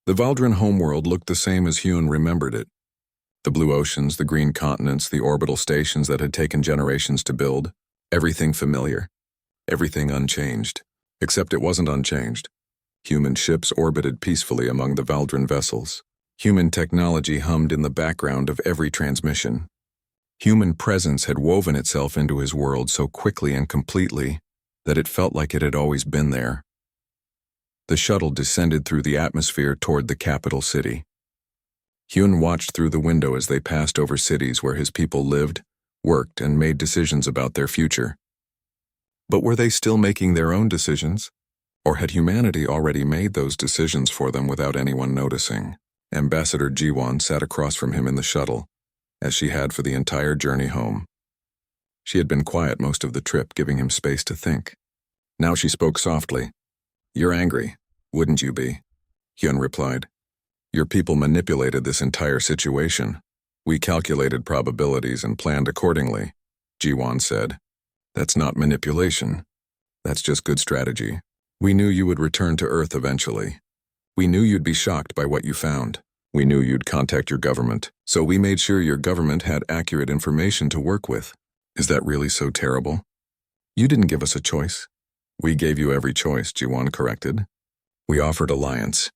The Valdrin homeworld looked the same as Hyun remembered it. The blue oceans, the green continents, the orbital stations that had taken generations to build. Everything familiar. Everything unchanged. Except it wasn't unchanged. Human ships orbited peacefully among the Valdrin vessels. Human technology hummed in the background of every transmission. Human presence had woven itself into his world so quickly and completely that it felt like it had always been there. The shuttle descended through the atmosphere toward the capital city. Hyun watched through the window as they passed over cities where his people lived, worked, and made decisions about their future. But were they still making their own decisions? Or had humanity already made those decisions for them without anyone noticing? Ambassador Jiwon sat across from him in the shuttle, as she had for the entire journey home. She had been quiet most of the trip, giving him space to think. Now she spoke softly. "You're angry, wouldn't you be?" Hyun replied. "Your people manipulated this entire situation. We calculated probabilities and planned accordingly," Jiwon said. "That's not manipulation. That's just good strategy. We knew you would return to Earth eventually. We knew you'd be shocked by what you found. We knew you'd contact your government, so we made sure your government had accurate information to work with. Is that really so terrible? You didn't give us a choice." "We gave you every choice," Jiwon corrected. "We offered alliance.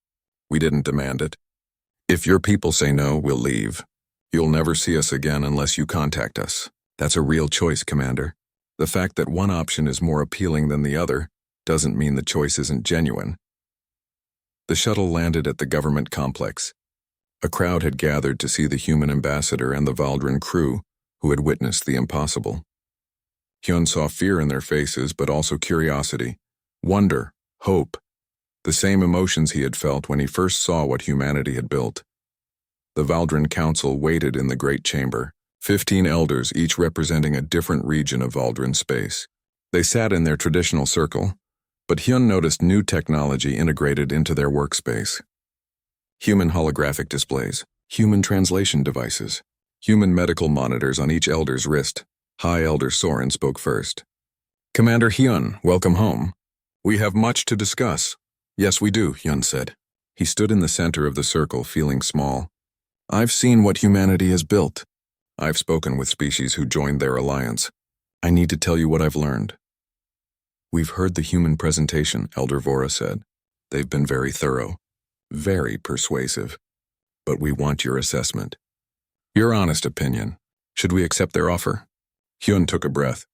We didn't demand it. If your people say no, we'll leave. You'll never see us again unless you contact us. That's a real choice, Commander. The fact that one option is more appealing than the other doesn't mean the choice isn't genuine." The shuttle landed at the government complex. A crowd had gathered to see the human ambassador and the Valdrin crew who had witnessed the impossible. Hyun saw fear in their faces, but also curiosity, wonder, hope, the same emotions he had felt when he first saw what humanity had built. The Valdrin Council waited in the great chamber, 15 elders each representing a different region of Valdrin space. They sat in their traditional circle, but Hyun noticed new technology integrated into their workspace. Human holographic displays, human translation devices, human medical monitors on each elder's wrist. High Elder Soren spoke first. "Commander Hyun, welcome home. We have much to discuss." "Yes, we do," Hyun said. He stood in the center of the circle, feeling small. "I've seen what humanity has built. I've spoken with species who joined their alliance. I need to tell you what I've learned." "We've heard the human presentation," Elder Vora said. "They've been very thorough, very persuasive. But we want your assessment. Your honest opinion. Should we accept their offer?" Hyun took a breath.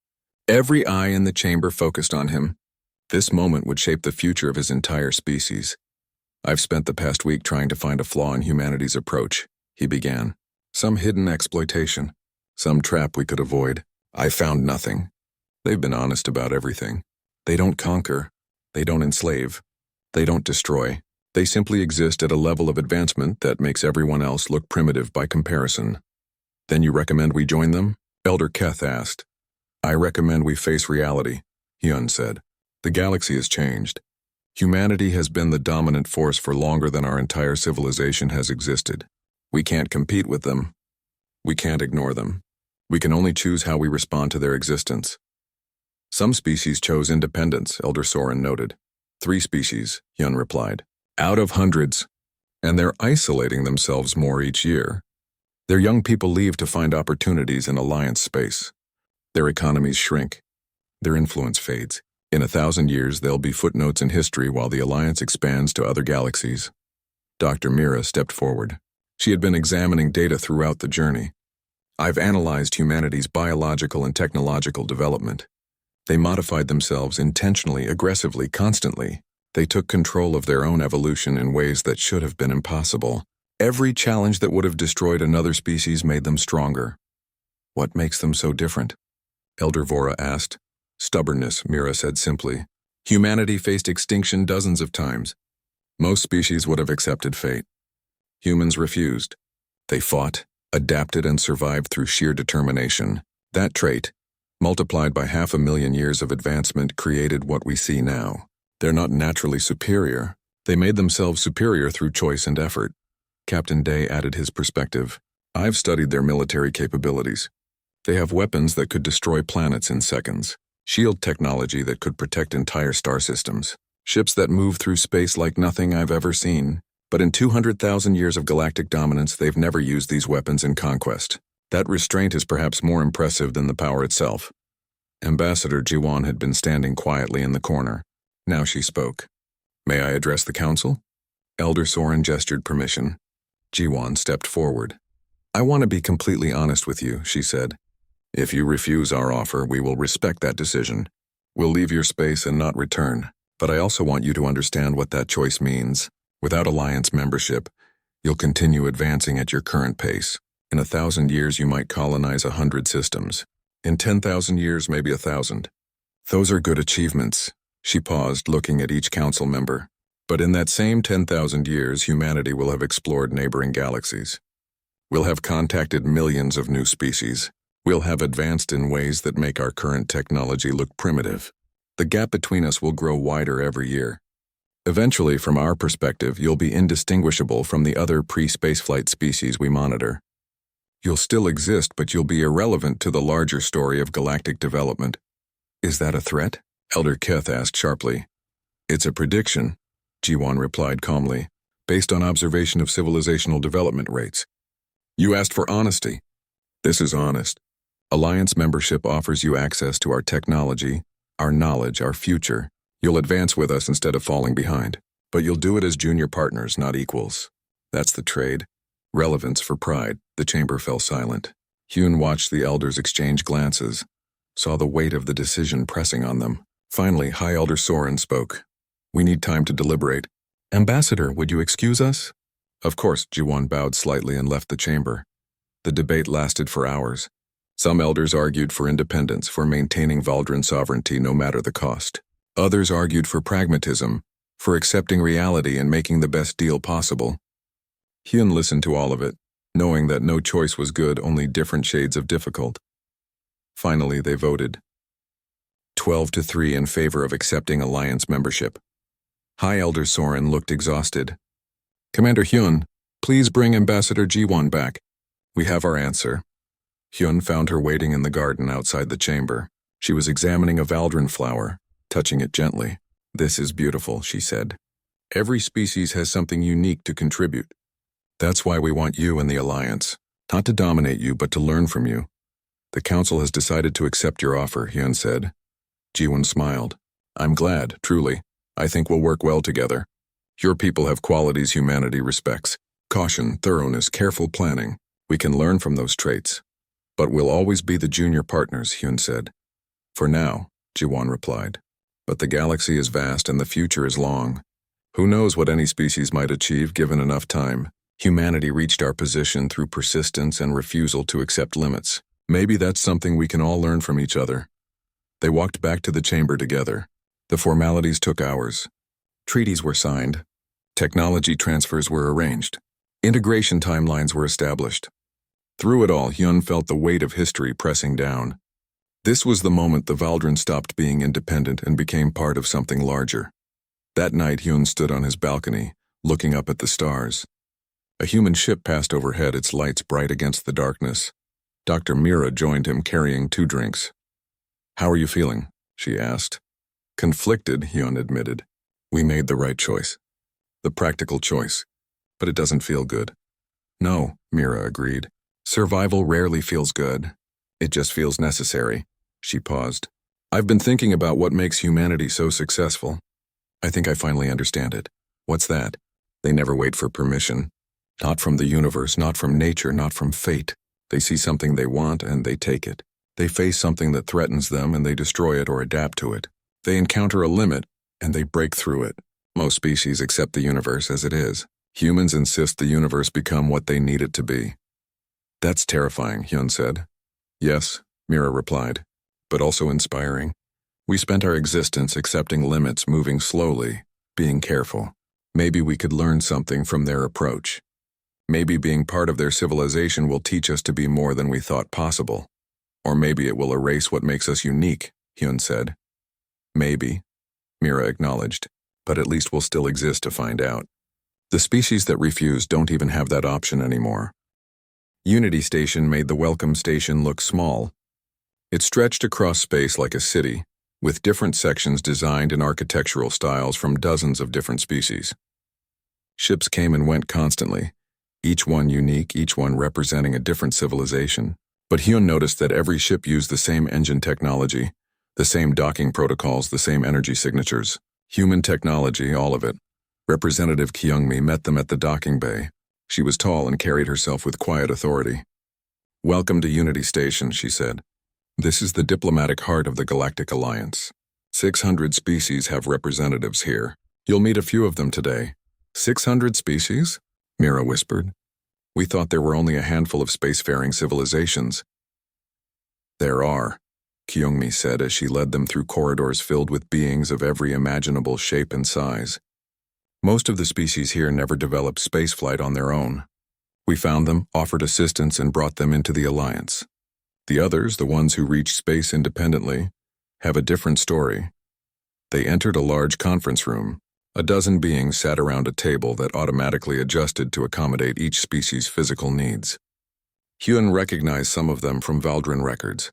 Every eye in the chamber focused on him. This moment would shape the future of his entire species. "I've spent the past week trying to find a flaw in humanity's approach," he began. "Some hidden exploitation, some trap we could avoid. I found nothing. They've been honest about everything. They don't conquer. They don't enslave. They don't destroy. They simply exist at a level of advancement that makes everyone else look primitive by comparison." "Then you recommend we join them?" Elder Keth asked. "I recommend we face reality," Hyun said. "The galaxy has changed. Humanity has been the dominant force for longer than our entire civilization has existed. We can't compete with them. We can't ignore them. We can only choose how we respond to their existence." "Some species chose independence," Elder Soren noted. 3 species, Hyun replied. "Out of hundreds. And they're isolating themselves more each year. Their young people leave to find opportunities in alliance space. Their economies shrink. Their influence fades. In 1,000 years, they'll be footnotes in history while the alliance expands to other galaxies." Dr. Mira stepped forward. She had been examining data throughout the journey. "I've analyzed humanity's biological and technological development. They modified themselves intentionally, aggressively, constantly. They took control of their own evolution in ways that should have been impossible. Every challenge that would have destroyed another species made them stronger." "What makes them so different?" Elder Vora asked. "Stubbornness," Mira said simply. "Humanity faced extinction dozens of times. Most species would have accepted fate. Humans refused. They fought, adapted, and survived through sheer determination. That trait, multiplied by 500,000 years of advancement, created what we see now. They're not naturally superior. They made themselves superior through choice and effort." Captain Day added his perspective. "I've studied their military capabilities. They have weapons that could destroy planets in seconds, shield technology that could protect entire star systems, ships that move through space like nothing I've ever seen. But in 200,000 years of galactic dominance, they've never used these weapons in conquest. That restraint is perhaps more impressive than the power itself. Ambassador Jiwan had been standing quietly in the corner. Now she spoke. May I address the council? Elder Soren gestured permission. Jiwan stepped forward. I want to be completely honest with you, she said. If you refuse our offer, we will respect that decision. We'll leave your space and not return. But I also want you to understand what that choice means. Without Alliance membership, you'll continue advancing at your current pace. In 1,000 years, you might colonize 100 systems. In 10,000 years, maybe 1,000. Those are good achievements. She paused, looking at each council member. But in that same 10,000 years, humanity will have explored neighboring galaxies. We'll have contacted millions of new species. We'll have advanced in ways that make our current technology look primitive. The gap between us will grow wider every year. Eventually, from our perspective, you'll be indistinguishable from the other pre-spaceflight species we monitor. You'll still exist, but you'll be irrelevant to the larger story of galactic development. Is that a threat? Elder Keth asked sharply. It's a prediction, Jiwan replied calmly, based on observation of civilizational development rates. You asked for honesty. This is honest. Alliance membership offers you access to our technology, our knowledge, our future. You'll advance with us instead of falling behind. But you'll do it as junior partners, not equals. That's the trade. Relevance for pride. The chamber fell silent. Hyun watched the elders exchange glances, saw the weight of the decision pressing on them. Finally, High Elder Soren spoke. We need time to deliberate. Ambassador, would you excuse us? Of course, Jiwan bowed slightly and left the chamber. The debate lasted for hours. Some elders argued for independence, for maintaining Valdran sovereignty no matter the cost. Others argued for pragmatism, for accepting reality and making the best deal possible. Hyun listened to all of it, knowing that no choice was good, only different shades of difficult. Finally, they voted. 12-3 in favor of accepting Alliance membership. High Elder Soren looked exhausted. Commander Hyun, please bring Ambassador Jiwan back. We have our answer. Hyun found her waiting in the garden outside the chamber. She was examining a Valdran flower, touching it gently. This is beautiful, she said. Every species has something unique to contribute. That's why we want you in the Alliance. Not to dominate you, but to learn from you. The Council has decided to accept your offer, Hyun said. Jiwan smiled. I'm glad, truly. I think we'll work well together. Your people have qualities humanity respects. Caution, thoroughness, careful planning. We can learn from those traits. But we'll always be the junior partners, Hyun said. For now, Jiwan replied. But the galaxy is vast and the future is long. Who knows what any species might achieve given enough time? Humanity reached our position through persistence and refusal to accept limits. Maybe that's something we can all learn from each other. They walked back to the chamber together. The formalities took hours. Treaties were signed. Technology transfers were arranged. Integration timelines were established. Through it all, Hyun felt the weight of history pressing down. This was the moment the Valdran stopped being independent and became part of something larger. That night, Hyun stood on his balcony, looking up at the stars. A human ship passed overhead, its lights bright against the darkness. Dr. Mira joined him, carrying 2 drinks. How are you feeling? She asked. Conflicted, Hyun admitted. We made the right choice. The practical choice. But it doesn't feel good. No, Mira agreed. Survival rarely feels good. It just feels necessary. She paused. I've been thinking about what makes humanity so successful. I think I finally understand it. What's that? They never wait for permission. Not from the universe, not from nature, not from fate. They see something they want and they take it. They face something that threatens them and they destroy it or adapt to it. They encounter a limit and they break through it. Most species accept the universe as it is. Humans insist the universe become what they need it to be. That's terrifying, Hyun said. Yes, Mira replied, but also inspiring. We spent our existence accepting limits, moving slowly, being careful. Maybe we could learn something from their approach. Maybe being part of their civilization will teach us to be more than we thought possible. Or maybe it will erase what makes us unique, Hyun said. Maybe, Mira acknowledged, but at least we'll still exist to find out. The species that refuse don't even have that option anymore. Unity Station made the Welcome Station look small. It stretched across space like a city, with different sections designed in architectural styles from dozens of different species. Ships came and went constantly, each one unique, each one representing a different civilization. But Hyun noticed that every ship used the same engine technology, the same docking protocols, the same energy signatures. Human technology, all of it. Representative Kyungmi met them at the docking bay. She was tall and carried herself with quiet authority. "Welcome to Unity Station," she said. "This is the diplomatic heart of the Galactic Alliance. 600 species have representatives here. You'll meet a few of them today." 600 species? Mira whispered. "We thought there were only a handful of spacefaring civilizations." "There are," Kyungmi said as she led them through corridors filled with beings of every imaginable shape and size. "Most of the species here never developed spaceflight on their own. We found them, offered assistance, and brought them into the Alliance. The others, the ones who reached space independently, have a different story. They entered a large conference room. A dozen beings sat around a table that automatically adjusted to accommodate each species' physical needs. Hyun recognized some of them from Valdrin records.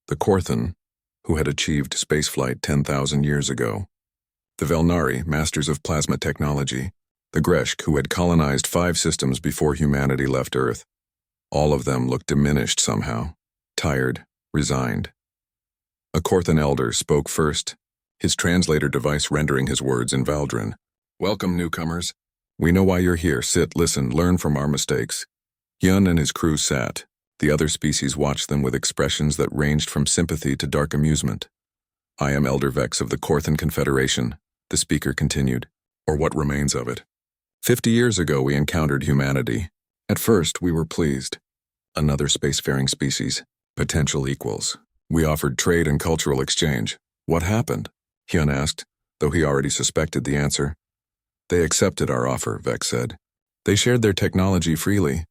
The Korthan, who had achieved spaceflight 10,000 years ago. The Velnari, masters of plasma technology. The Greshk, who had colonized 5 systems before humanity left Earth. All of them looked diminished somehow, tired, resigned. A Korthan elder spoke first, his translator device rendering his words in Valdrin. "Welcome, newcomers. We know why you're here. Sit, listen, learn from our mistakes." Hyun and his crew sat. The other species watched them with expressions that ranged from sympathy to dark amusement. "I am Elder Vex of the Korthan Confederation," the speaker continued, "or what remains of it. 50 years ago we encountered humanity. At first we were pleased. Another spacefaring species, potential equals. We offered trade and cultural exchange. What happened?" Hyun asked, though he already suspected the answer. "They accepted our offer," Vex said. "They shared their technology freely.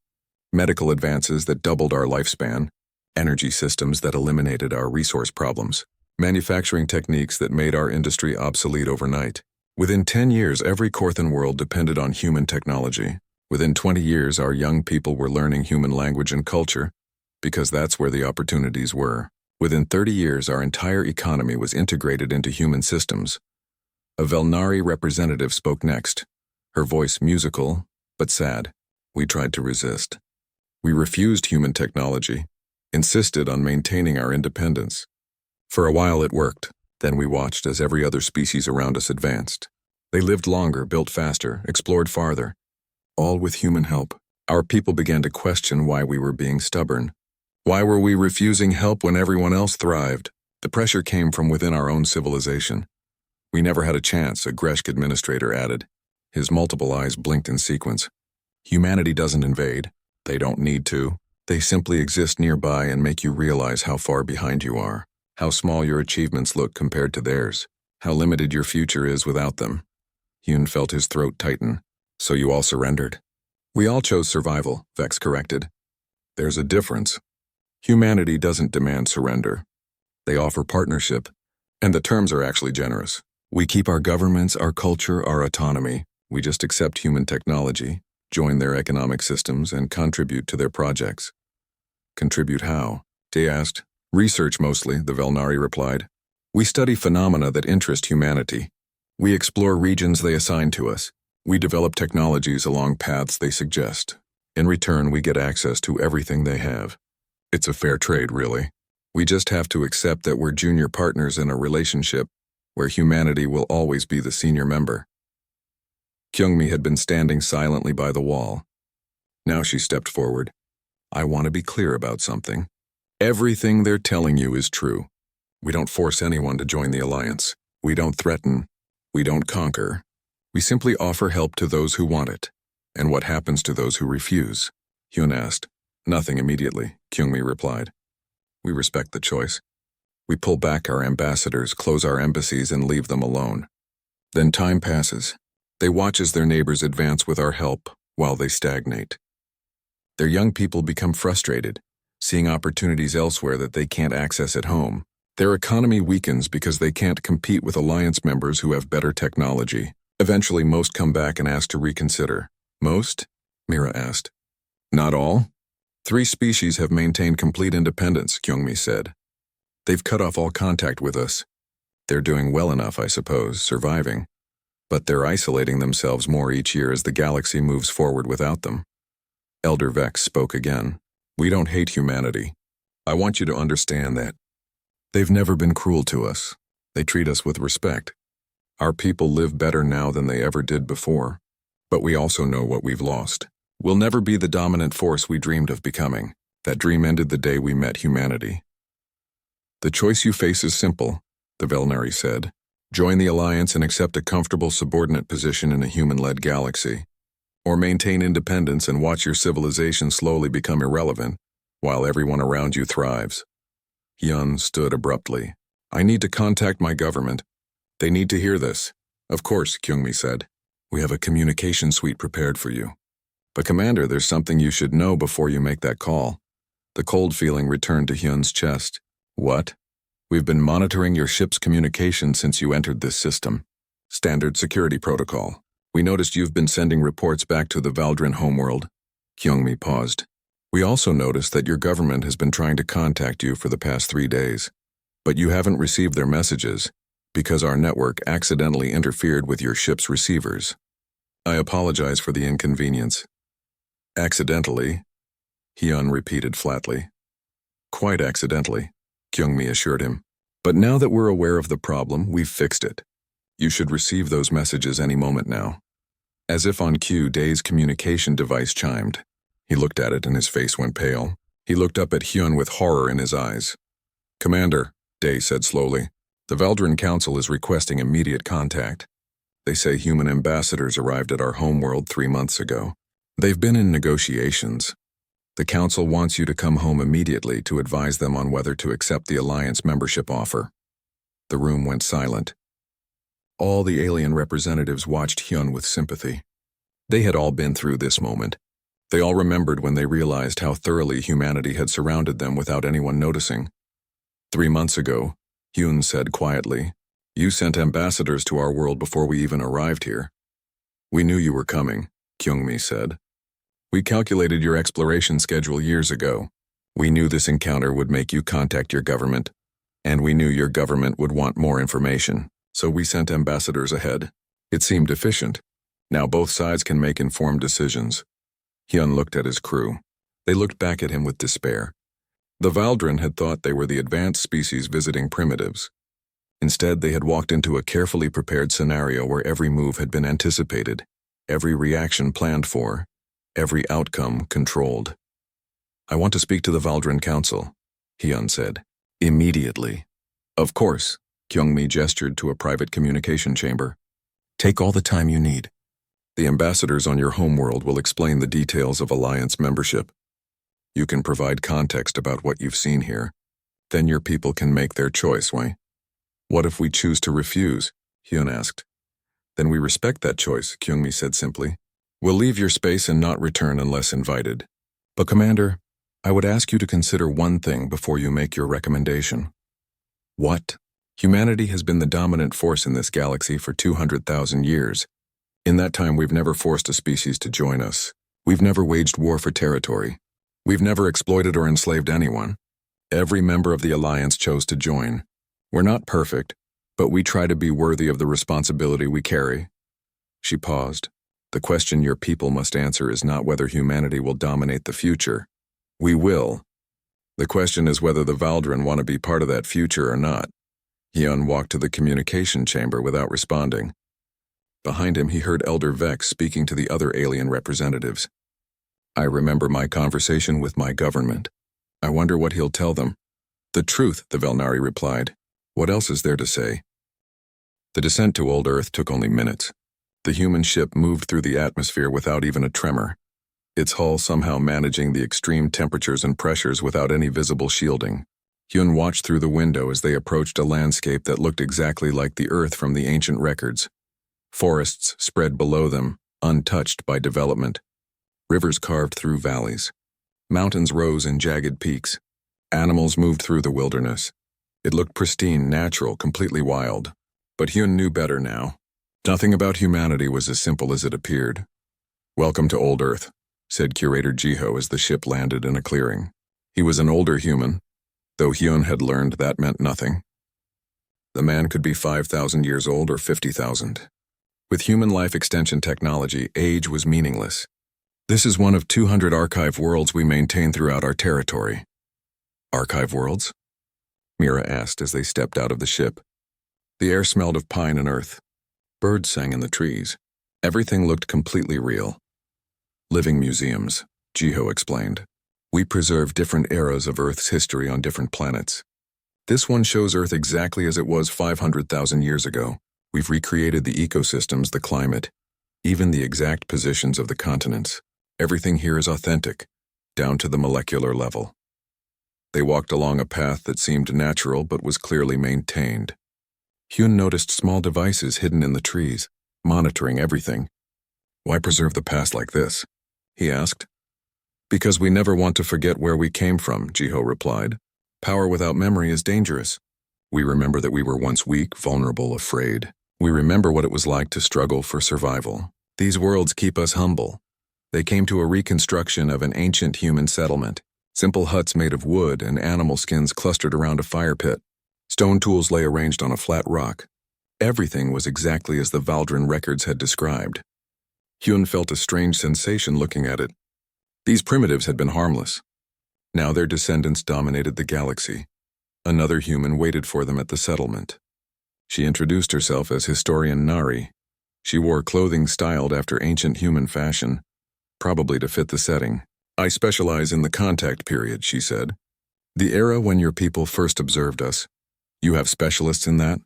Medical advances that doubled our lifespan, energy systems that eliminated our resource problems, manufacturing techniques that made our industry obsolete overnight. Within 10 years, every Korthan world depended on human technology. Within 20 years, our young people were learning human language and culture, because that's where the opportunities were. Within 30 years, our entire economy was integrated into human systems." A Velnari representative spoke next, her voice musical, but sad. "We tried to resist. We refused human technology, insisted on maintaining our independence. For a while it worked. Then we watched as every other species around us advanced. They lived longer, built faster, explored farther, all with human help. Our people began to question why we were being stubborn. Why were we refusing help when everyone else thrived? The pressure came from within our own civilization. We never had a chance," a Greshk administrator added. His multiple eyes blinked in sequence. "Humanity doesn't invade. They don't need to. They simply exist nearby and make you realize how far behind you are, how small your achievements look compared to theirs, how limited your future is without them." Hyun felt his throat tighten. "So you all surrendered?" "We all chose survival," Vex corrected. "There's a difference. Humanity doesn't demand surrender. They offer partnership, and the terms are actually generous. We keep our governments, our culture, our autonomy. We just accept human technology, join their economic systems, and contribute to their projects." "Contribute how?" Day asked. "Research mostly," the Velnari replied. "We study phenomena that interest humanity. We explore regions they assign to us. We develop technologies along paths they suggest. In return, we get access to everything they have. It's a fair trade, really. We just have to accept that we're junior partners in a relationship where humanity will always be the senior member." Kyungmi had been standing silently by the wall. Now she stepped forward. "I want to be clear about something. Everything they're telling you is true. We don't force anyone to join the Alliance. We don't threaten. We don't conquer. We simply offer help to those who want it. And what happens to those who refuse?" Hyun asked. "Nothing immediately," Kyungmi replied. "We respect the choice. We pull back our ambassadors, close our embassies, and leave them alone. Then time passes. They watch as their neighbors advance with our help while they stagnate. Their young people become frustrated, seeing opportunities elsewhere that they can't access at home. Their economy weakens because they can't compete with Alliance members who have better technology. Eventually, most come back and ask to reconsider." "Most?" Mira asked. "Not all. 3 species have maintained complete independence," Kyungmi said. "They've cut off all contact with us. They're doing well enough, I suppose, surviving. but they're isolating themselves more each year as the galaxy moves forward without them. Elder Vex spoke again. We don't hate humanity. I want you to understand that. They've never been cruel to us. They treat us with respect. Our people live better now than they ever did before. But we also know what we've lost. We'll never be the dominant force we dreamed of becoming. That dream ended the day we met humanity. The choice you face is simple, the Velnari said. Join the Alliance and accept a comfortable subordinate position in a human-led galaxy. Or maintain independence and watch your civilization slowly become irrelevant, while everyone around you thrives. Hyun stood abruptly. I need to contact my government. They need to hear this. Of course, Kyungmi said. We have a communication suite prepared for you. But Commander, there's something you should know before you make that call. The cold feeling returned to Hyun's chest. What? We've been monitoring your ship's communication since you entered this system. Standard security protocol. We noticed you've been sending reports back to the Valdrin homeworld. Kyungmi paused. We also noticed that your government has been trying to contact you for the past 3 days. But you haven't received their messages, because our network accidentally interfered with your ship's receivers. I apologize for the inconvenience. Accidentally, Hyun repeated flatly. Quite accidentally, Kyungmi assured him. But now that we're aware of the problem, we've fixed it. You should receive those messages any moment now. As if on cue, Day's communication device chimed. He looked at it and his face went pale. He looked up at Hyun with horror in his eyes. Commander, Day said slowly, the Valdrin Council is requesting immediate contact. They say human ambassadors arrived at our homeworld 3 months ago. They've been in negotiations. The Council wants you to come home immediately to advise them on whether to accept the Alliance membership offer. The room went silent. All the alien representatives watched Hyun with sympathy. They had all been through this moment. They all remembered when they realized how thoroughly humanity had surrounded them without anyone noticing. 3 months ago, Hyun said quietly, you sent ambassadors to our world before we even arrived here. We knew you were coming, Kyungmi said. We calculated your exploration schedule years ago. We knew this encounter would make you contact your government, and we knew your government would want more information, so we sent ambassadors ahead. It seemed efficient. Now both sides can make informed decisions. Hyun looked at his crew. They looked back at him with despair. The Valdrin had thought they were the advanced species visiting primitives. Instead, they had walked into a carefully prepared scenario where every move had been anticipated, every reaction planned for, every outcome controlled. I want to speak to the Valdrin Council, Hyun said. Immediately. Of course, Kyungmi gestured to a private communication chamber. Take all the time you need. The ambassadors on your homeworld will explain the details of Alliance membership. You can provide context about what you've seen here. Then your people can make their choice, right? What if we choose to refuse? Hyun asked. Then we respect that choice, Kyungmi said simply. We'll leave your space and not return unless invited. But Commander, I would ask you to consider one thing before you make your recommendation. What? Humanity has been the dominant force in this galaxy for 200,000 years. In that time, we've never forced a species to join us. We've never waged war for territory. We've never exploited or enslaved anyone. Every member of the Alliance chose to join. We're not perfect, but we try to be worthy of the responsibility we carry. She paused. The question your people must answer is not whether humanity will dominate the future. We will. The question is whether the Valdrin want to be part of that future or not. Hyun walked to the communication chamber without responding. Behind him, he heard Elder Vex speaking to the other alien representatives. I remember my conversation with my government. I wonder what he'll tell them. The truth, the Velnari replied. What else is there to say? The descent to old Earth took only minutes. The human ship moved through the atmosphere without even a tremor, its hull somehow managing the extreme temperatures and pressures without any visible shielding. Hyun watched through the window as they approached a landscape that looked exactly like the Earth from the ancient records. Forests spread below them, untouched by development. Rivers carved through valleys. Mountains rose in jagged peaks. Animals moved through the wilderness. It looked pristine, natural, completely wild. But Hyun knew better now. Nothing about humanity was as simple as it appeared. Welcome to Old Earth, said Curator Jiho as the ship landed in a clearing. He was an older human, though Hyun had learned that meant nothing. The man could be 5,000 years old or 50,000. With human life extension technology, age was meaningless. This is one of 200 archive worlds we maintain throughout our territory. Archive worlds? Mira asked as they stepped out of the ship. The air smelled of pine and earth. Birds sang in the trees. Everything looked completely real. Living museums, Jiho explained. We preserve different eras of Earth's history on different planets. This one shows Earth exactly as it was 500,000 years ago. We've recreated the ecosystems, the climate, even the exact positions of the continents. Everything here is authentic, down to the molecular level. They walked along a path that seemed natural but was clearly maintained. Hyun noticed small devices hidden in the trees, monitoring everything. Why preserve the past like this? He asked. Because we never want to forget where we came from, Jiho replied. Power without memory is dangerous. We remember that we were once weak, vulnerable, afraid. We remember what it was like to struggle for survival. These worlds keep us humble. They came to a reconstruction of an ancient human settlement. Simple huts made of wood and animal skins clustered around a fire pit. Stone tools lay arranged on a flat rock. Everything was exactly as the Valdrin records had described. Hyun felt a strange sensation looking at it. These primitives had been harmless. Now their descendants dominated the galaxy. Another human waited for them at the settlement. She introduced herself as historian Nari. She wore clothing styled after ancient human fashion, probably to fit the setting. I specialize in the contact period, she said. The era when your people first observed us. You have specialists in that?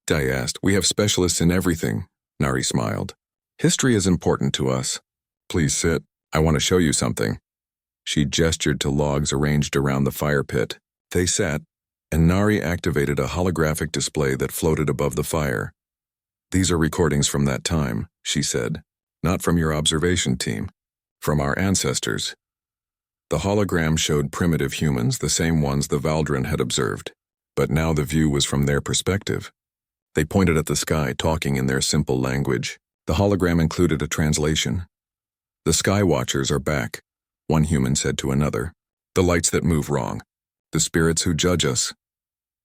Dai asked. We have specialists in everything, Nari smiled. History is important to us. Please sit. I want to show you something. She gestured to logs arranged around the fire pit. They sat, and Nari activated a holographic display that floated above the fire. These are recordings from that time, she said. Not from your observation team. From our ancestors. The hologram showed primitive humans, the same ones the Valdrin had observed. But now the view was from their perspective. They pointed at the sky, talking in their simple language. The hologram included a translation. The Sky Watchers are back, one human said to another. The lights that move wrong. The spirits who judge us.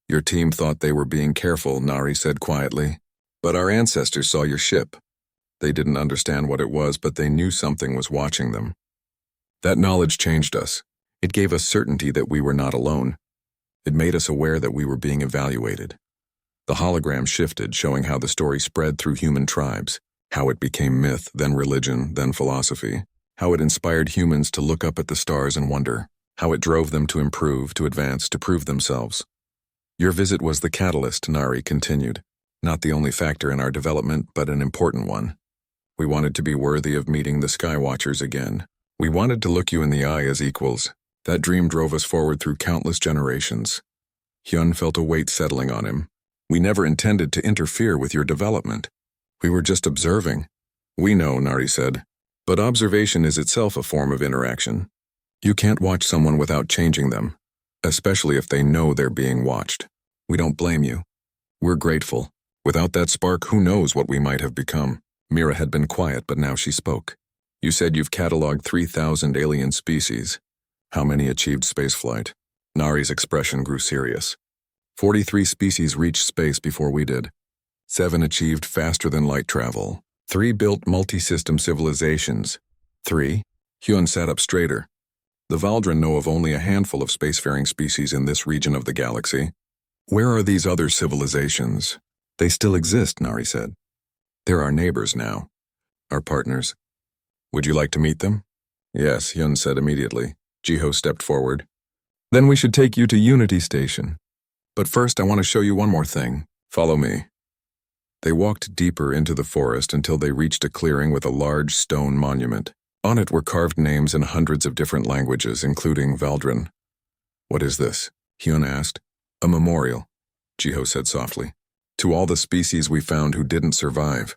Your team thought they were being careful, Nari said quietly. But our ancestors saw your ship. They didn't understand what it was, but they knew something was watching them. That knowledge changed us. It gave us certainty that we were not alone. It made us aware that we were being evaluated. The hologram shifted, showing how the story spread through human tribes. How it became myth, then religion, then philosophy. How it inspired humans to look up at the stars and wonder. How it drove them to improve, to advance, to prove themselves. Your visit was the catalyst, Nari continued. Not the only factor in our development, but an important one. We wanted to be worthy of meeting the Sky Watchers again. We wanted to look you in the eye as equals. That dream drove us forward through countless generations. Hyun felt a weight settling on him. We never intended to interfere with your development. We were just observing. We know, Nari said. But observation is itself a form of interaction. You can't watch someone without changing them, especially if they know they're being watched. We don't blame you. We're grateful. Without that spark, who knows what we might have become. Mira had been quiet, but now she spoke. You said you've cataloged 3,000 alien species. How many achieved spaceflight? Nari's expression grew serious. 43 species reached space before we did. 7 achieved faster than light travel. 3 built multi-system civilizations. 3. Hyun sat up straighter. The Valdrin know of only a handful of spacefaring species in this region of the galaxy. Where are these other civilizations? They still exist, Nari said. They're our neighbors now. Our partners. Would you like to meet them? Yes, Hyun said immediately. Jiho stepped forward. Then we should take you to Unity Station. But first I want to show you one more thing. Follow me. They walked deeper into the forest until they reached a clearing with a large stone monument. On it were carved names in hundreds of different languages, including Valdrin. What is this? Hyun asked. A memorial, Jiho said softly. To all the species we found who didn't survive.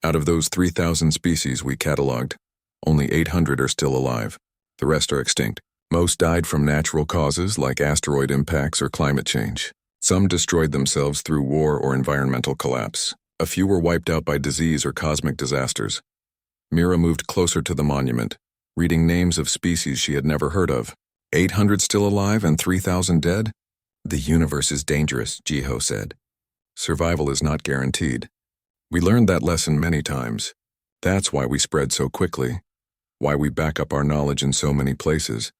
Out of those 3,000 species we cataloged, only 800 are still alive. The rest are extinct. Most died from natural causes like asteroid impacts or climate change. Some destroyed themselves through war or environmental collapse. A few were wiped out by disease or cosmic disasters. Mira moved closer to the monument, reading names of species she had never heard of. 800 still alive and 3,000 dead? The universe is dangerous, Jiho said. Survival is not guaranteed. We learned that lesson many times. That's why we spread so quickly, why we back up our knowledge in so many places,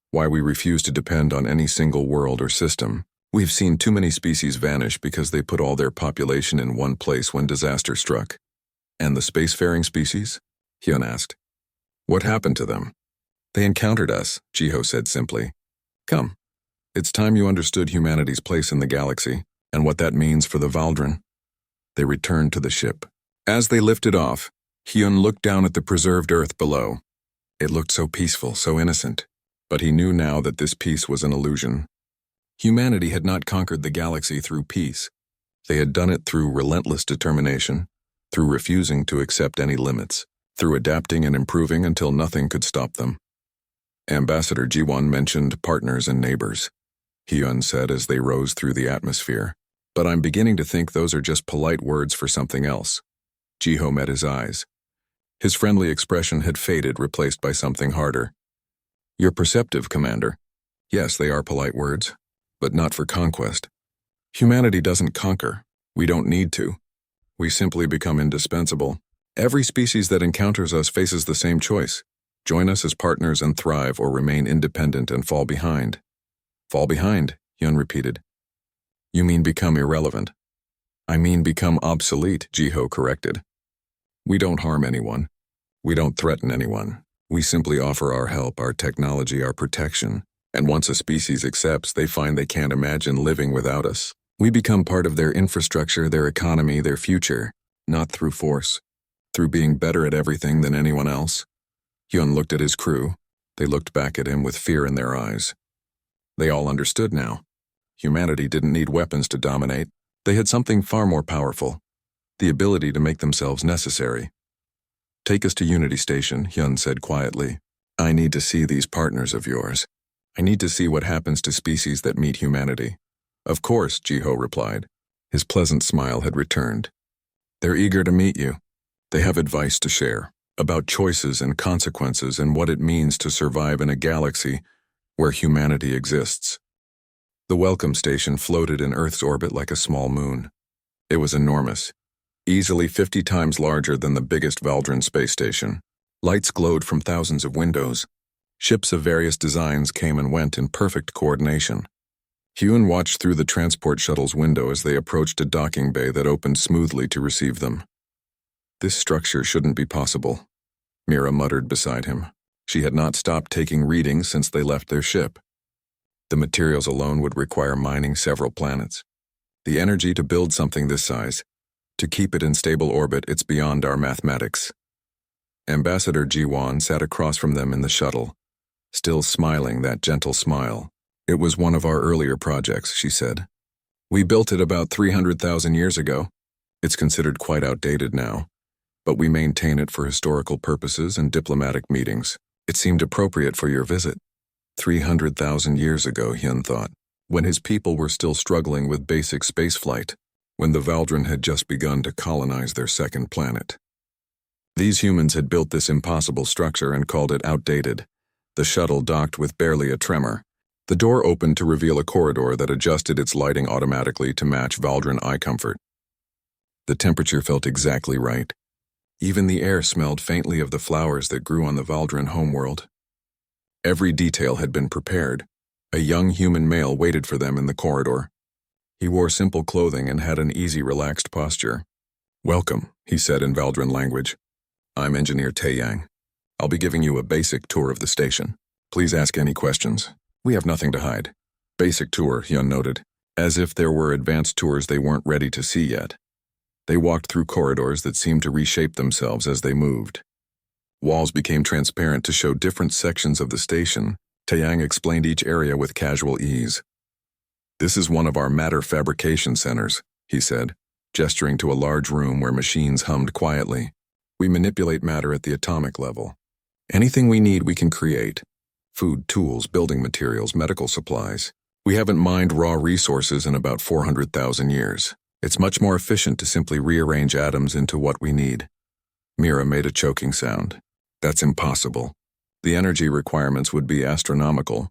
why we refuse to depend on any single world or system. We've seen too many species vanish because they put all their population in one place when disaster struck. And the spacefaring species? Hyun asked. What happened to them? They encountered us, Jiho said simply. Come. It's time you understood humanity's place in the galaxy and what that means for the Valdren. They returned to the ship. As they lifted off, Hyun looked down at the preserved Earth below. It looked so peaceful, so innocent. But he knew now that this peace was an illusion. Humanity had not conquered the galaxy through peace. They had done it through relentless determination, through refusing to accept any limits, through adapting and improving until nothing could stop them. Ambassador Jiwon mentioned partners and neighbors, Hyun said as they rose through the atmosphere. But I'm beginning to think those are just polite words for something else. Jiho met his eyes. His friendly expression had faded, replaced by something harder. You're perceptive, Commander. Yes, they are polite words, but not for conquest. Humanity doesn't conquer. We don't need to. We simply become indispensable. Every species that encounters us faces the same choice. Join us as partners and thrive, or remain independent and fall behind. Fall behind, Hyun repeated. You mean become irrelevant? I mean become obsolete, Jiho corrected. We don't harm anyone. We don't threaten anyone. We simply offer our help, our technology, our protection. And once a species accepts, they find they can't imagine living without us. We become part of their infrastructure, their economy, their future, not through force, through being better at everything than anyone else. Hyun looked at his crew. They looked back at him with fear in their eyes. They all understood now. Humanity didn't need weapons to dominate. They had something far more powerful, the ability to make themselves necessary. Take us to Unity Station, Hyun said quietly. I need to see these partners of yours. I need to see what happens to species that meet humanity. Of course, Jiho replied. His pleasant smile had returned. They're eager to meet you. They have advice to share about choices and consequences and what it means to survive in a galaxy where humanity exists. The welcome station floated in Earth's orbit like a small moon. It was enormous, easily 50 times larger than the biggest Valdren space station. Lights glowed from thousands of windows. Ships of various designs came and went in perfect coordination. Hyun watched through the transport shuttle's window as they approached a docking bay that opened smoothly to receive them. This structure shouldn't be possible, Mira muttered beside him. She had not stopped taking readings since they left their ship. The materials alone would require mining several planets. The energy to build something this size, to keep it in stable orbit, it's beyond our mathematics. Ambassador Jiwon sat across from them in the shuttle, still smiling that gentle smile. It was one of our earlier projects, she said. We built it about 300,000 years ago. It's considered quite outdated now, but we maintain it for historical purposes and diplomatic meetings. It seemed appropriate for your visit. 300,000 years ago, Hyun thought, when his people were still struggling with basic spaceflight, when the Valdren had just begun to colonize their second planet. These humans had built this impossible structure and called it outdated. The shuttle docked with barely a tremor. The door opened to reveal a corridor that adjusted its lighting automatically to match Valdren eye comfort. The temperature felt exactly right. Even the air smelled faintly of the flowers that grew on the Valdren homeworld. Every detail had been prepared. A young human male waited for them in the corridor. He wore simple clothing and had an easy, relaxed posture. Welcome, he said in Valdren language. I'm Engineer Taeyang. I'll be giving you a basic tour of the station. Please ask any questions. We have nothing to hide. Basic tour, Hyun noted, as if there were advanced tours they weren't ready to see yet. They walked through corridors that seemed to reshape themselves as they moved. Walls became transparent to show different sections of the station. Taeyang explained each area with casual ease. This is one of our matter fabrication centers, he said, gesturing to a large room where machines hummed quietly. We manipulate matter at the atomic level. Anything we need we can create. Food, tools, building materials, medical supplies. We haven't mined raw resources in about 400,000 years. It's much more efficient to simply rearrange atoms into what we need. Mira made a choking sound. That's impossible. The energy requirements would be astronomical.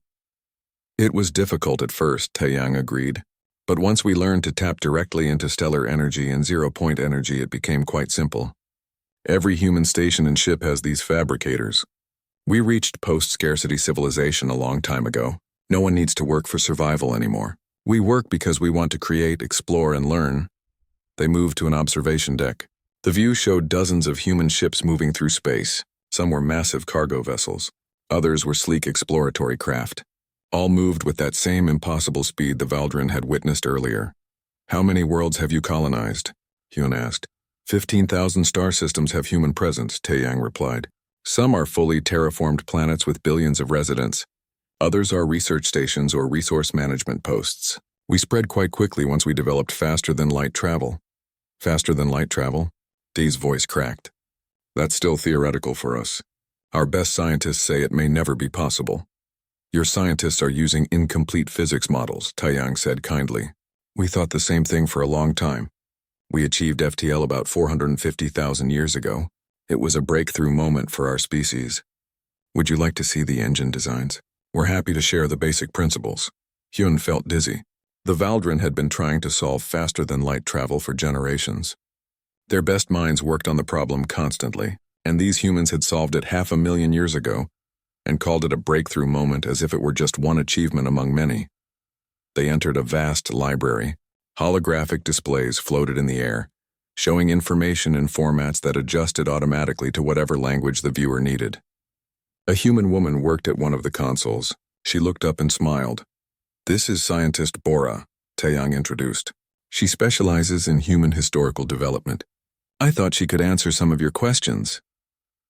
It was difficult at first, Taeyang agreed. But once we learned to tap directly into stellar energy and zero-point energy, it became quite simple. Every human station and ship has these fabricators. We reached post-scarcity civilization a long time ago. No one needs to work for survival anymore. We work because we want to create, explore, and learn. They moved to an observation deck. The view showed dozens of human ships moving through space. Some were massive cargo vessels. Others were sleek exploratory craft. All moved with that same impossible speed the Valdrin had witnessed earlier. "How many worlds have you colonized?" Hyun asked. 15,000 star systems have human presence, Taeyang replied. Some are fully terraformed planets with billions of residents. Others are research stations or resource management posts. We spread quite quickly once we developed faster-than-light travel. Faster than light travel? Dee's voice cracked. That's still theoretical for us. Our best scientists say it may never be possible. Your scientists are using incomplete physics models, Taeyang said kindly. We thought the same thing for a long time. We achieved FTL about 450,000 years ago. It was a breakthrough moment for our species. Would you like to see the engine designs? We're happy to share the basic principles. Hyun felt dizzy. The Valdrin had been trying to solve faster-than-light travel for generations. Their best minds worked on the problem constantly, and these humans had solved it 500,000 years ago and called it a breakthrough moment as if it were just one achievement among many. They entered a vast library. Holographic displays floated in the air, showing information in formats that adjusted automatically to whatever language the viewer needed. A human woman worked at one of the consoles. She looked up and smiled. This is scientist Bora, Taeyang introduced. She specializes in human historical development. I thought she could answer some of your questions.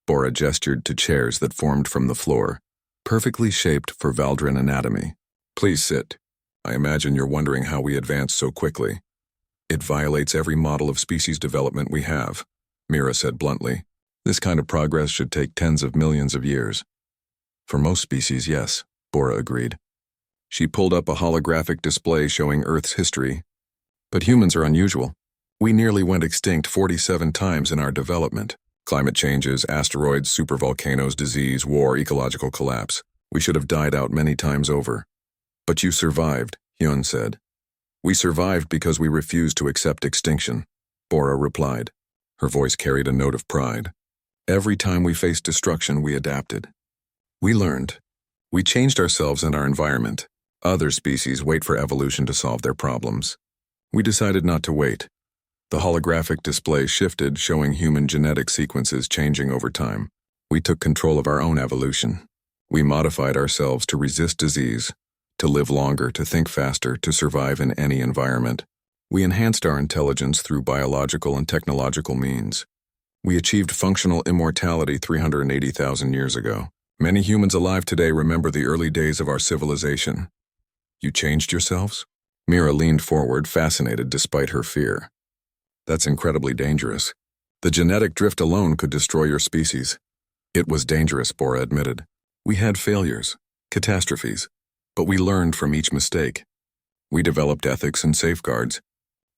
Bora gestured to chairs that formed from the floor, perfectly shaped for Valdrin anatomy. Please sit. I imagine you're wondering how we advanced so quickly. It violates every model of species development we have, Mira said bluntly. This kind of progress should take tens of millions of years. For most species, yes, Bora agreed. She pulled up a holographic display showing Earth's history. But humans are unusual. We nearly went extinct 47 times in our development. Climate changes, asteroids, supervolcanoes, disease, war, ecological collapse. We should have died out many times over. But you survived, Hyun said. We survived because we refused to accept extinction, Bora replied. Her voice carried a note of pride. Every time we faced destruction, we adapted. We learned. We changed ourselves and our environment. Other species wait for evolution to solve their problems. We decided not to wait. The holographic display shifted, showing human genetic sequences changing over time. We took control of our own evolution. We modified ourselves to resist disease, to live longer, to think faster, to survive in any environment. We enhanced our intelligence through biological and technological means. We achieved functional immortality 380,000 years ago. Many humans alive today remember the early days of our civilization. You changed yourselves? Mira leaned forward, fascinated despite her fear. That's incredibly dangerous. The genetic drift alone could destroy your species. It was dangerous, Bora admitted. We had failures, catastrophes, but we learned from each mistake. We developed ethics and safeguards.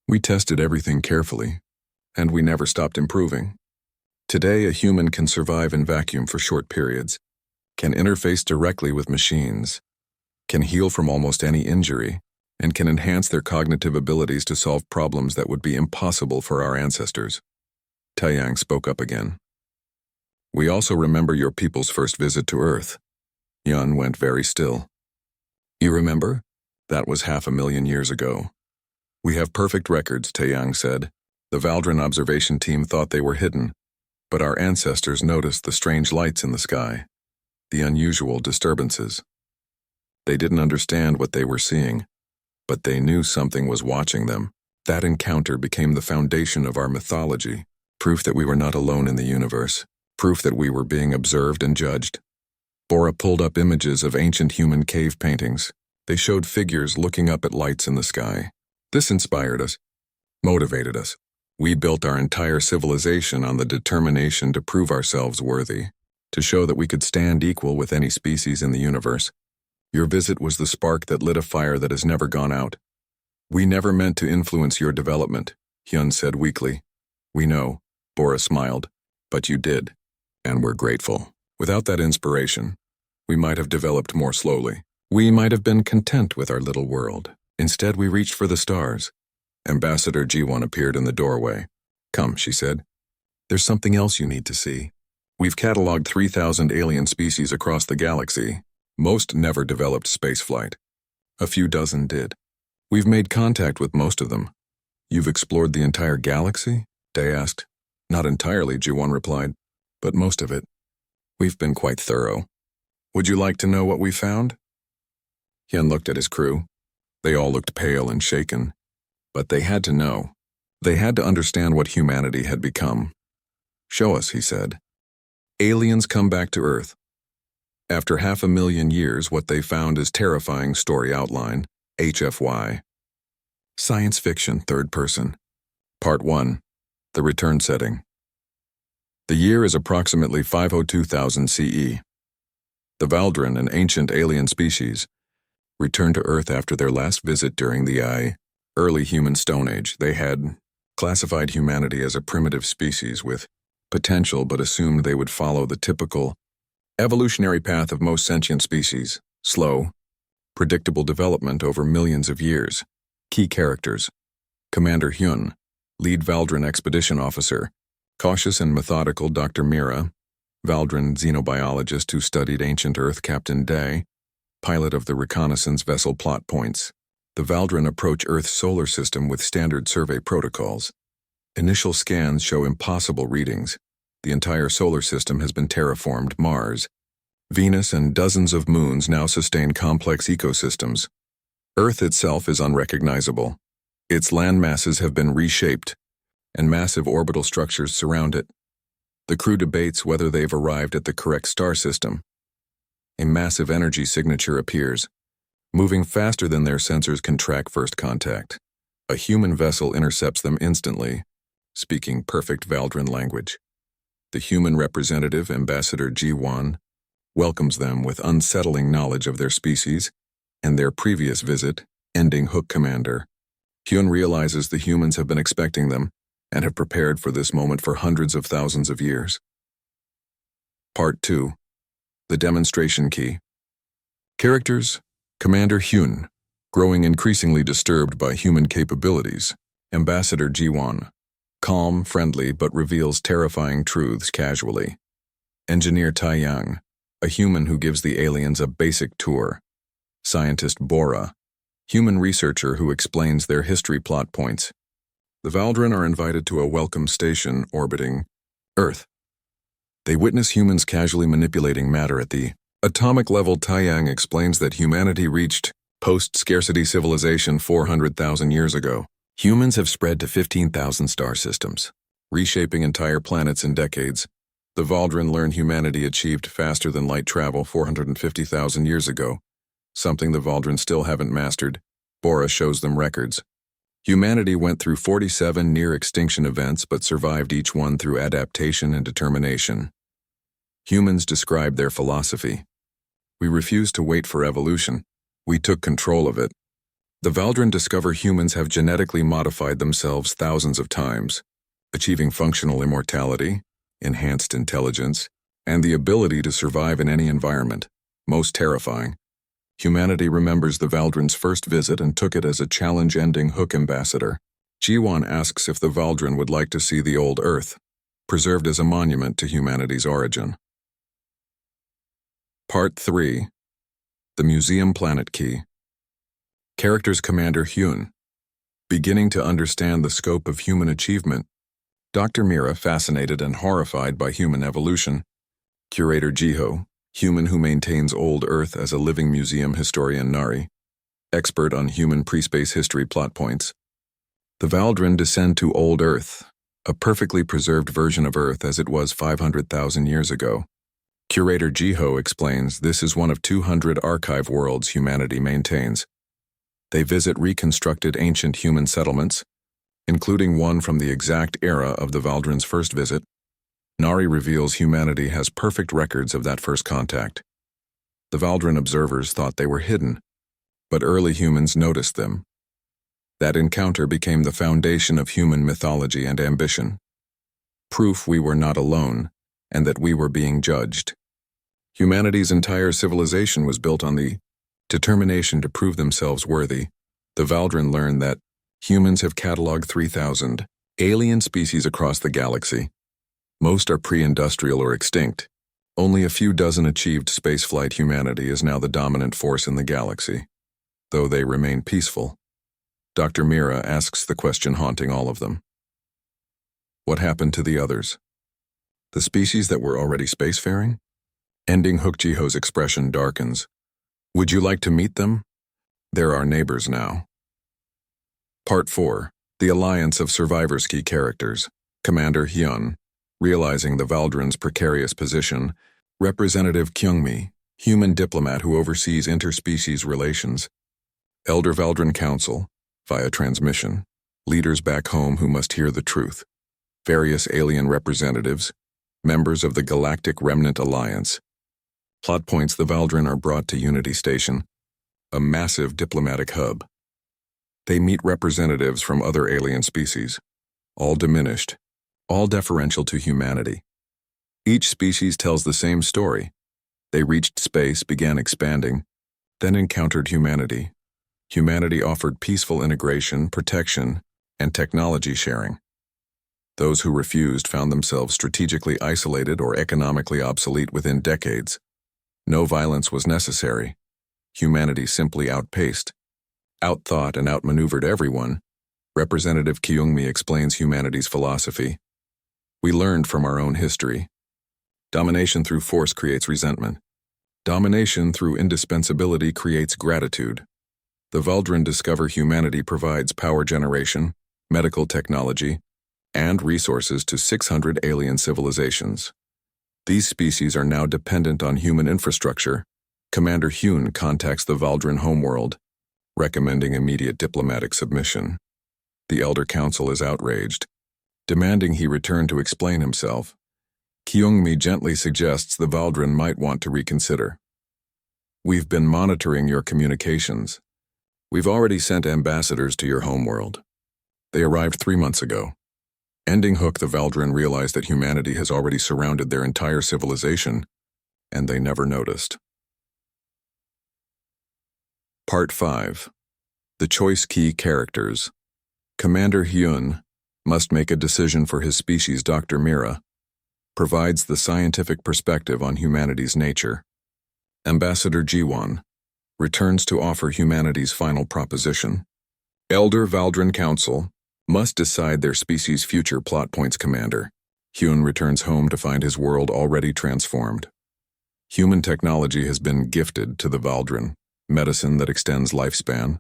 We tested everything carefully, and we never stopped improving. Today, a human can survive in vacuum for short periods, can interface directly with machines, can heal from almost any injury, and can enhance their cognitive abilities to solve problems that would be impossible for our ancestors. Taeyang spoke up again. We also remember your people's first visit to Earth. Hyun went very still. You remember? That was 500,000 years ago. We have perfect records, Taeyang said. The Valdrin observation team thought they were hidden, but our ancestors noticed the strange lights in the sky, the unusual disturbances. They didn't understand what they were seeing, but they knew something was watching them. That encounter became the foundation of our mythology, proof that we were not alone in the universe, proof that we were being observed and judged. Bora pulled up images of ancient human cave paintings. They showed figures looking up at lights in the sky. This inspired us, motivated us. We built our entire civilization on the determination to prove ourselves worthy, to show that we could stand equal with any species in the universe. Your visit was the spark that lit a fire that has never gone out. We never meant to influence your development, Hyun said weakly. We know, Bora smiled, but you did, and we're grateful. Without that inspiration, we might have developed more slowly. We might have been content with our little world. Instead, we reached for the stars. Ambassador G1 appeared in the doorway. Come, she said. There's something else you need to see. We've cataloged 3,000 alien species across the galaxy. Most never developed spaceflight. A few dozen did. We've made contact with most of them. You've explored the entire galaxy? Day asked. Not entirely, G1 replied, but most of it. We've been quite thorough. Would you like to know what we found? Hyun looked at his crew. They all looked pale and shaken. But they had to know. They had to understand what humanity had become. Show us, he said. Aliens come back to Earth. After 500,000 years, what they found is terrifying story outline, HFY. Science fiction, third person. Part 1. The return setting. The year is approximately 502,000 CE. The Valdrin, an ancient alien species, returned to Earth after their last visit during the early human Stone Age. They had classified humanity as a primitive species with potential but assumed they would follow the typical evolutionary path of most sentient species, slow, predictable development over millions of years. Key characters: Commander Hyun, lead Valdrin expedition officer, cautious and methodical Dr. Mira, Valdrin xenobiologist who studied ancient Earth Captain Day, pilot of the reconnaissance vessel Plot Points. The Valdrin approach Earth's solar system with standard survey protocols. Initial scans show impossible readings. The entire solar system has been terraformed. Mars, Venus, and dozens of moons now sustain complex ecosystems. Earth itself is unrecognizable. Its land masses have been reshaped, and massive orbital structures surround it. The crew debates whether they've arrived at the correct star system. A massive energy signature appears, moving faster than their sensors can track first contact. A human vessel intercepts them instantly, speaking perfect Valdrin language. The human representative, Ambassador G1, welcomes them with unsettling knowledge of their species and their previous visit, ending Hook Commander. Hyun realizes the humans have been expecting them and have prepared for this moment for hundreds of thousands of years. Part 2. The Demonstration Key. Characters: Commander Hyun, growing increasingly disturbed by human capabilities. Ambassador G1, calm, friendly, but reveals terrifying truths casually. Engineer Taeyang, a human who gives the aliens a basic tour. Scientist Bora, human researcher who explains their history plot points. The Valdrin are invited to a welcome station orbiting Earth. They witness humans casually manipulating matter at the atomic level. Taeyang explains that humanity reached post-scarcity civilization 400,000 years ago. Humans have spread to 15,000 star systems, reshaping entire planets in decades. The Valdrin learn humanity achieved faster than light travel 450,000 years ago, something the Valdrin still haven't mastered. Bora shows them records. Humanity went through 47 near-extinction events but survived each one through adaptation and determination. Humans describe their philosophy. We refused to wait for evolution. We took control of it. The Valdrin discover humans have genetically modified themselves thousands of times, achieving functional immortality, enhanced intelligence, and the ability to survive in any environment. Most terrifying, humanity remembers the Valdrin's first visit and took it as a challenge-ending Hook Ambassador. G1 asks if the Valdrin would like to see the old Earth, preserved as a monument to humanity's origin. Part 3. The Museum Planet Key. Characters: Commander Hyun, beginning to understand the scope of human achievement. Dr. Mira, fascinated and horrified by human evolution. Curator Jiho, human who maintains old Earth as a living museum. Historian Nari, expert on human pre-space history plot points. The Valdrin descend to old Earth, a perfectly preserved version of Earth as it was 500,000 years ago. Curator Jiho explains this is one of 200 archive worlds humanity maintains. They visit reconstructed ancient human settlements, including one from the exact era of the Valdrin's first visit. Nari reveals humanity has perfect records of that first contact. The Valdrin observers thought they were hidden, but early humans noticed them. That encounter became the foundation of human mythology and ambition. Proof we were not alone, and that we were being judged. Humanity's entire civilization was built on the determination to prove themselves worthy. The Valdrin learn that humans have cataloged 3,000 alien species across the galaxy. Most are pre-industrial or extinct. Only a few dozen achieved spaceflight. Humanity is now the dominant force in the galaxy, though they remain peaceful. Dr. Mira asks the question haunting all of them. What happened to the others? The species that were already spacefaring? Ending Hookjiho's expression darkens. Would you like to meet them? They're our neighbors now. Part 4. The Alliance of Survivors. Key characters. Commander Hyun, realizing the Valdrin's precarious position. Representative Kyungmi, human diplomat who oversees interspecies relations. Elder Valdrin Council, via transmission. Leaders back home who must hear the truth. Various alien representatives. Members of the Galactic Remnant Alliance. Plot points. The Valdrin are brought to Unity Station, a massive diplomatic hub. They meet representatives from other alien species, all diminished, all deferential to humanity. Each species tells the same story. They reached space, began expanding, then encountered humanity. Humanity offered peaceful integration, protection, and technology sharing. Those who refused found themselves strategically isolated or economically obsolete within decades. No violence was necessary. Humanity simply outpaced, outthought, and outmaneuvered everyone. Representative Kyungmi explains humanity's philosophy. We learned from our own history. Domination through force creates resentment. Domination through indispensability creates gratitude. The Valdrin discover humanity provides power generation, medical technology, and resources to 600 alien civilizations. These species are now dependent on human infrastructure. Commander Hyun contacts the Valdrin homeworld, recommending immediate diplomatic submission. The Elder Council is outraged, demanding he return to explain himself. Kyungmi gently suggests the Valdrin might want to reconsider. We've been monitoring your communications. We've already sent ambassadors to your homeworld. They arrived 3 months ago. Ending Hook, the Valdrin realize that humanity has already surrounded their entire civilization, and they never noticed. Part 5. The Choice Key Characters. Commander Hyun must make a decision for his species. Dr. Mira provides the scientific perspective on humanity's nature. Ambassador Jiwon returns to offer humanity's final proposition. Elder Valdrin Council must decide their species' future. Plot points. Commander Hyun returns home to find his world already transformed. Human technology has been gifted to the Valdrin. Medicine that extends lifespan,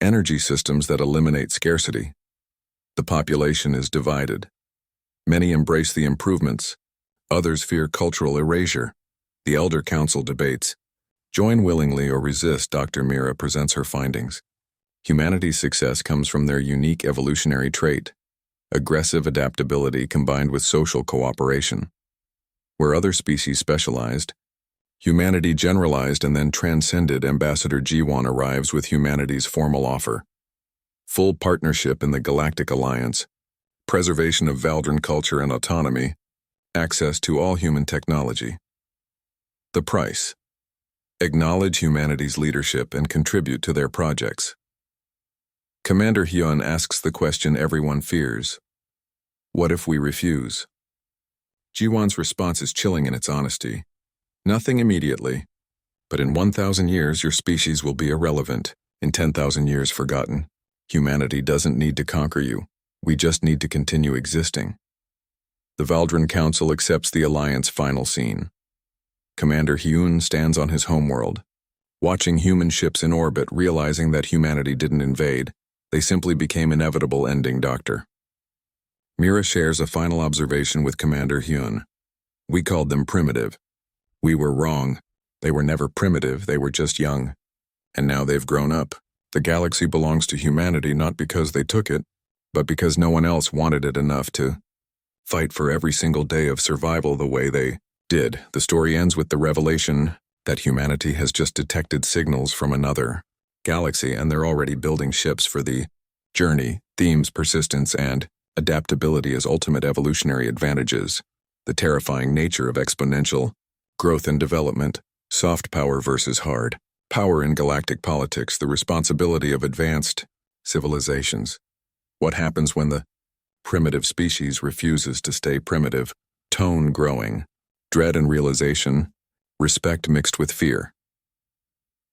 energy systems that eliminate scarcity. The population is divided. Many embrace the improvements, others fear cultural erasure. The Elder Council debates. Join willingly or resist. Dr. Mira presents her findings. Humanity's success comes from their unique evolutionary trait, aggressive adaptability combined with social cooperation. Where other species specialized, humanity generalized and then transcended. Ambassador Jiwon arrives with humanity's formal offer. Full partnership in the Galactic Alliance, preservation of Valdrin culture and autonomy, access to all human technology. The price. Acknowledge humanity's leadership and contribute to their projects. Commander Hyun asks the question everyone fears. What if we refuse? Jiwon's response is chilling in its honesty. Nothing immediately, but in 1,000 years your species will be irrelevant, in 10,000 years forgotten. Humanity doesn't need to conquer you, we just need to continue existing. The Valdrin Council accepts the Alliance final scene. Commander Hyun stands on his homeworld, watching human ships in orbit, realizing that humanity didn't invade, they simply became inevitable. Ending Dr. Mira shares a final observation with Commander Hyun. We called them primitive. We were wrong. They were never primitive, they were just young. And now they've grown up. The galaxy belongs to humanity not because they took it, but because no one else wanted it enough to fight for every single day of survival the way they did. The story ends with the revelation that humanity has just detected signals from another galaxy and they're already building ships for the journey. Themes: persistence and adaptability as ultimate evolutionary advantages. The terrifying nature of exponential growth and development, soft power versus hard power in galactic politics, the responsibility of advanced civilizations. What happens when the primitive species refuses to stay primitive? Tone growing, dread and realization, respect mixed with fear.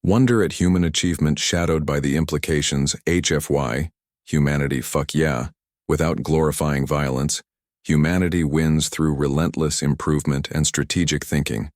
Wonder at human achievement shadowed by the implications HFY, humanity fuck yeah, without glorifying violence, humanity wins through relentless improvement and strategic thinking.